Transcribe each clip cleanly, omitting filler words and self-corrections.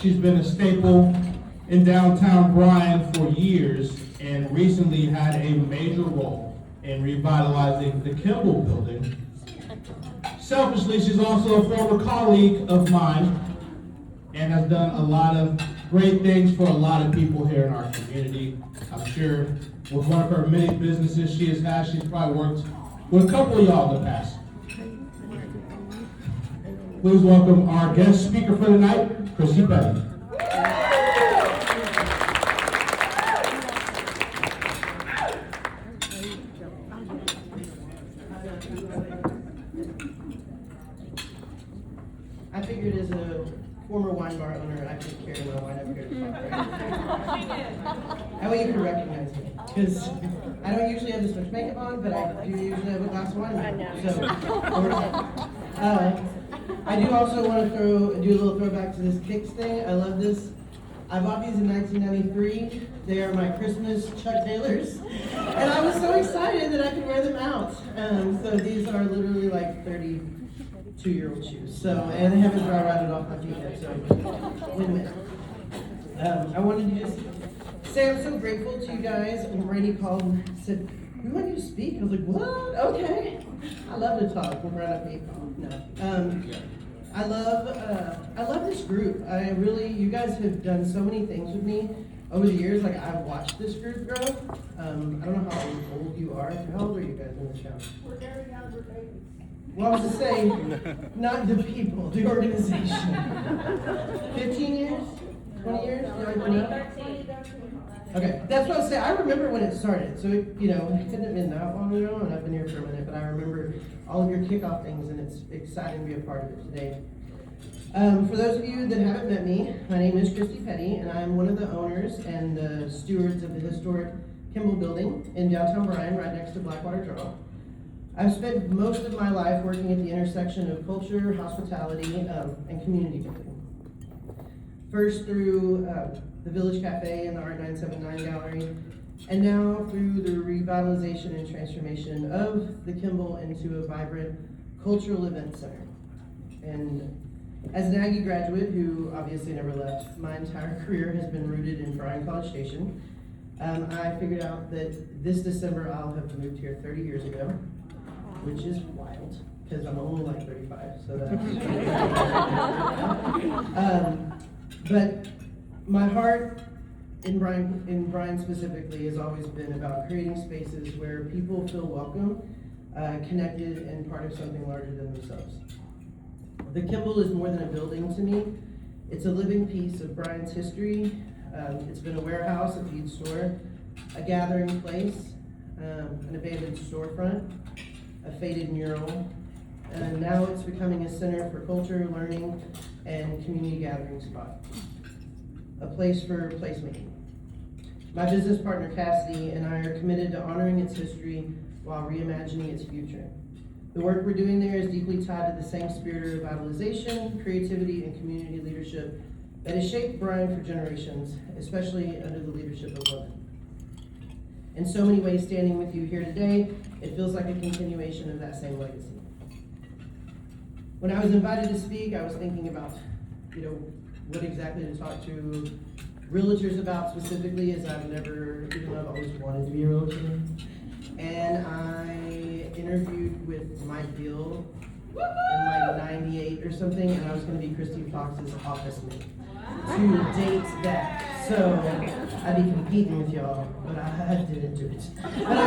She's been a staple in downtown Bryan for years and recently had a major role in revitalizing the Kimball building. Selfishly, she's also a former colleague of mine and has done a lot of great things for a lot of people here in our community. I'm sure with one of her many businesses she's probably worked with a couple of y'all in the past. Please welcome our guest speaker for the night, Chrissy Petty. I figured as a former wine bar owner, I could carry my wine up here to the front. That way you can recognize me, because I don't usually have this much makeup on, but I do usually have a glass of wine. I know. So, I do also want to do a little throwback to this Kicks thing. I love this. I bought these in 1993. They are my Christmas Chuck Taylors, and I was so excited that I could wear them out. So these are literally like 32-year-old shoes. So, and they haven't dry rotted off my feet yet, so win-win. I wanted to just say I'm so grateful to you guys. And Brady called and said, "We want you to speak." I was like, "What? Okay." I love to talk. We'll run up a no. I love this group. You guys have done so many things with me over the years. Like, I've watched this group grow. I don't know how old you are. How old are you guys in the show? We're very young, we're babies. Well, I was to say, not the people, the organization. 15 years? 20 years? 13. Okay, that's what I was saying. I remember when it started. So, it couldn't have been that long ago, and I've been here for a minute, but I remember all of your kickoff things, and it's exciting to be a part of it today. For those of you that haven't met me, my name is Christy Petty, and I'm one of the owners and the stewards of the historic Kimball building in downtown Bryan, right next to Blackwater Draw. I've spent most of my life working at the intersection of culture, hospitality, and community building. First through the Village Cafe and the Art 979 Gallery, and now through the revitalization and transformation of the Kimball into a vibrant cultural event center. And as an Aggie graduate who obviously never left, my entire career has been rooted in Bryan College Station. I figured out that this December I'll have moved here 30 years ago, which is wild, because I'm only like 35, so that's... But my heart in Bryan specifically has always been about creating spaces where people feel welcome, connected, and part of something larger than themselves. The Kimball is more than a building to me. It's a living piece of Bryan's history. It's been a warehouse, a feed store, a gathering place, an abandoned storefront, a faded mural, and now it's becoming a center for culture, learning, and community gathering spot. A place for placemaking. My business partner Cassidy and I are committed to honoring its history while reimagining its future. The work we're doing there is deeply tied to the same spirit of revitalization, creativity, and community leadership that has shaped Bryan for generations, especially under the leadership of women. In so many ways, standing with you here today, it feels like a continuation of that same legacy. When I was invited to speak, I was thinking about, what exactly to talk to realtors about specifically, as I've never, even though I've always wanted to be a realtor. And I interviewed with Mike Deal in like 98 or something, and I was going to be Christy Fox's office mate to date that. So I'd be competing with y'all, but I didn't do it. But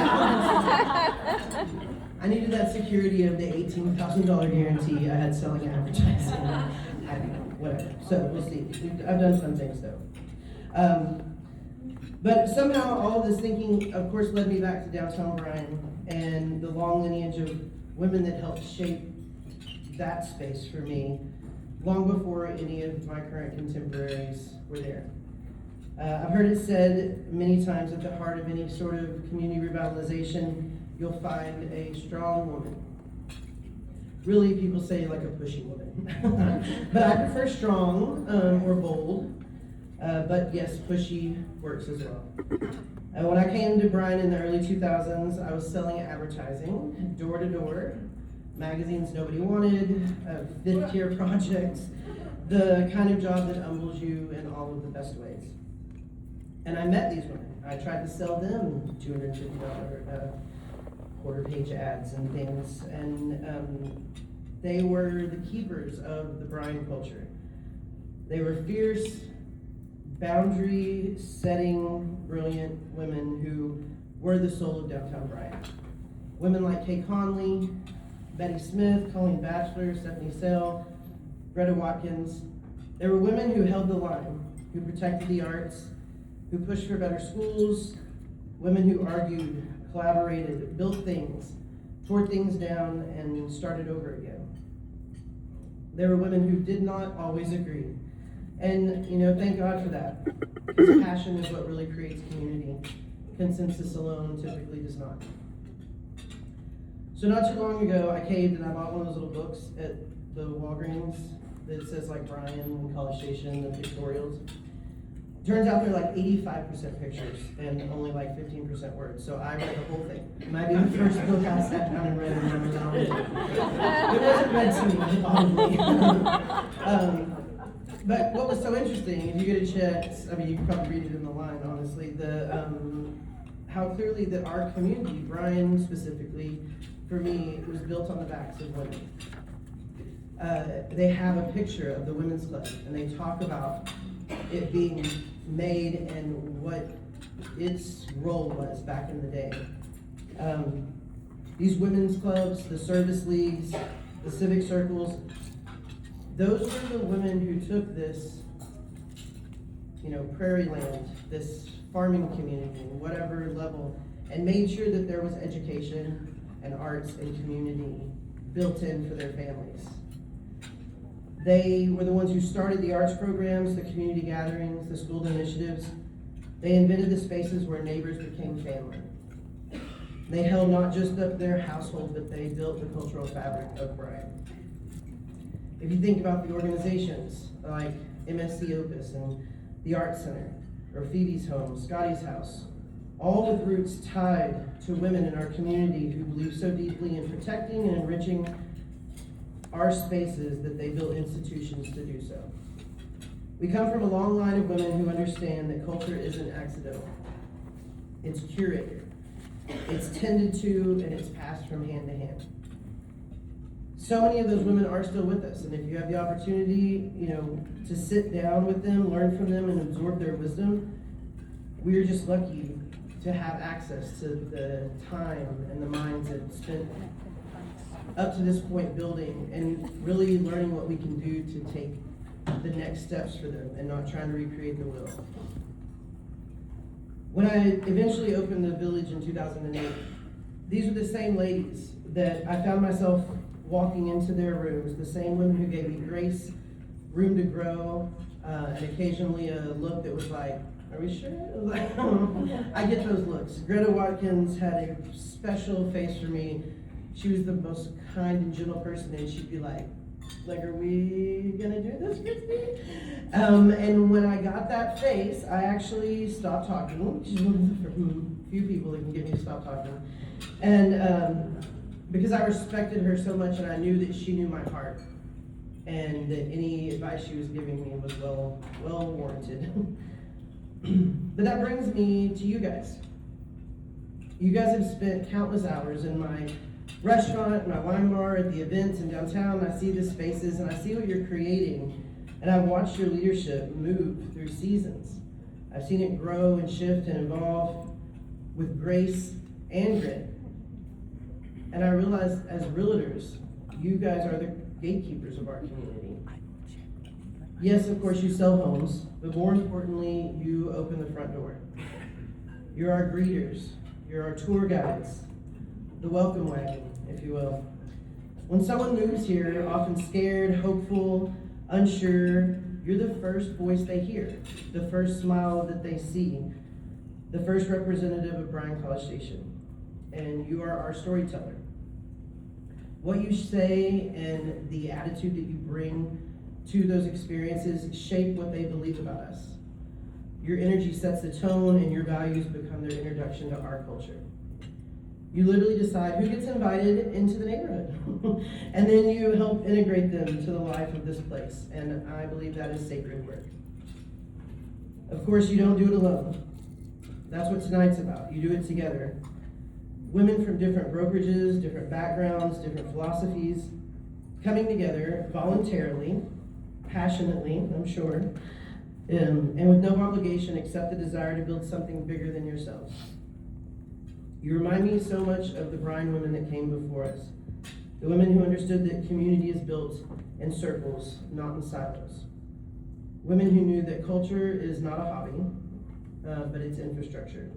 I needed that security of the $18,000 guarantee I had selling advertising. Whatever. So we'll see. I've done some things though. But somehow all of this thinking, of course, led me back to downtown Bryan and the long lineage of women that helped shape that space for me long before any of my current contemporaries were there. I've heard it said many times, at the heart of any sort of community revitalization, you'll find a strong woman. Really, people say like a pushy woman. But I prefer strong or bold. But yes, pushy works as well. When I came to Bryan in the early 2000s, I was selling advertising door to door, magazines nobody wanted, fifth-tier projects, the kind of job that humbles you in all of the best ways. And I met these women. I tried to sell them $250 quarter-page ads and things, and they were the keepers of the Bryan culture. They were fierce, boundary-setting, brilliant women who were the soul of downtown Bryan. Women like Kay Conley, Betty Smith, Colleen Batchelor, Stephanie Sale, Greta Watkins. They were women who held the line, who protected the arts, who pushed for better schools, women who argued, collaborated, built things, tore things down, and started over again. There were women who did not always agree. And, thank God for that. Because passion is what really creates community. Consensus alone typically does not. So not too long ago, I caved and I bought one of those little books at the Walgreens that says like Bryan and College Station and pictorials. Turns out they're like 85% pictures and only like 15% words. So I read the whole thing. It might be the first book I sat down and read when I was on it. It wasn't read to me, oddly. But what was so interesting, if you get a chance, you can probably read it in the line, honestly, how clearly that our community, Bryan specifically, for me, was built on the backs of women. They have a picture of the women's club, and they talk about it being made and what its role was back in the day. These women's clubs, the service leagues, the civic circles, those were the women who took this, prairie land, this farming community, whatever level, and made sure that there was education and arts and community built in for their families. They were the ones who started the arts programs, the community gatherings, the school initiatives. They invented the spaces where neighbors became family. They held not just up their household, but they built the cultural fabric of Bryan. If you think about the organizations like MSC Opus and the Art Center, or Phoebe's Home, Scotty's House, all with roots tied to women in our community who believe so deeply in protecting and enriching our spaces that they built institutions to do so. We come from a long line of women who understand that culture isn't accidental. It's curated, it's tended to, and it's passed from hand to hand. So many of those women are still with us, and if you have the opportunity, to sit down with them, learn from them, and absorb their wisdom, we are just lucky to have access to the time and the minds that spent up to this point building and really learning what we can do to take the next steps for them and not trying to recreate the wheel. When I eventually opened the village in 2008, these were the same ladies that I found myself walking into their rooms, the same women who gave me grace, room to grow, and occasionally a look that was like, are we sure? Like, I get those looks. Greta Watkins had a special face for me. She was the most kind and gentle person, and she'd be like, are we gonna do this, Christy? And when I got that face, I actually stopped talking. She's one of the few people that can get me to stop talking. And because I respected her so much, and I knew that she knew my heart, and that any advice she was giving me was well warranted. But that brings me to you guys. You guys have spent countless hours in my restaurant, my wine bar, at the events in downtown. I see the spaces and I see what you're creating, and I've watched your leadership move through seasons. I've seen it grow and shift and evolve with grace and grit. And I realize as realtors, you guys are the gatekeepers of our community. Yes, of course, you sell homes, but more importantly, you open the front door. You're our greeters, you're our tour guides, the welcome wagon, if you will. When someone moves here, often scared, hopeful, unsure, you're the first voice they hear, the first smile that they see, the first representative of Bryan College Station, and you are our storyteller. What you say and the attitude that you bring to those experiences shape what they believe about us. Your energy sets the tone, and your values become their introduction to our culture. You literally decide who gets invited into the neighborhood. And then you help integrate them to the life of this place. And I believe that is sacred work. Of course, you don't do it alone. That's what tonight's about. You do it together. Women from different brokerages, different backgrounds, different philosophies, coming together voluntarily, passionately, I'm sure, and with no obligation except the desire to build something bigger than yourselves. You remind me so much of the Bryan women that came before us, the women who understood that community is built in circles, not in silos. Women who knew that culture is not a hobby, but it's infrastructure.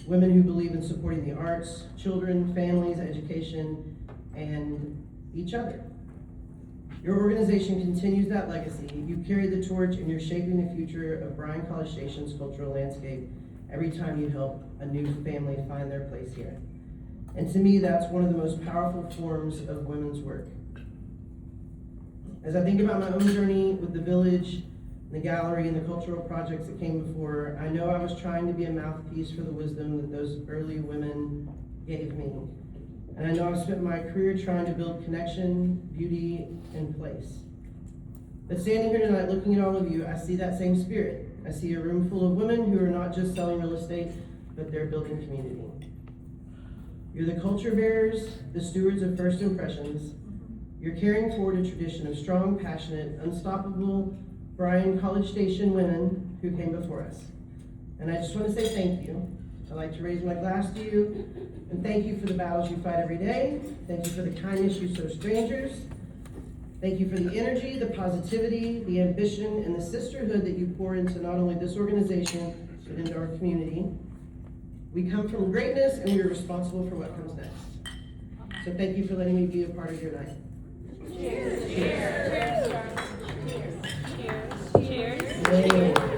Women who believe in supporting the arts, children, families, education, and each other. Your organization continues that legacy. You carry the torch and you're shaping the future of Bryan College Station's cultural landscape every time you help a new family find their place here. And to me, that's one of the most powerful forms of women's work. As I think about my own journey with the village, the gallery, and the cultural projects that came before, I know I was trying to be a mouthpiece for the wisdom that those early women gave me. And I know I've spent my career trying to build connection, beauty, and place. But standing here tonight looking at all of you, I see that same spirit. I see a room full of women who are not just selling real estate, but they're building community. You're the culture bearers, the stewards of first impressions. You're carrying forward a tradition of strong, passionate, unstoppable Bryan College Station women who came before us. And I just want to say thank you. I'd like to raise my glass to you, and thank you for the battles you fight every day. Thank you for the kindness you show strangers. Thank you for the energy, the positivity, the ambition, and the sisterhood that you pour into not only this organization, but into our community. We come from greatness, and we are responsible for what comes next. So thank you for letting me be a part of your night. Cheers. Cheers. Cheers. Cheers. Cheers. Yay.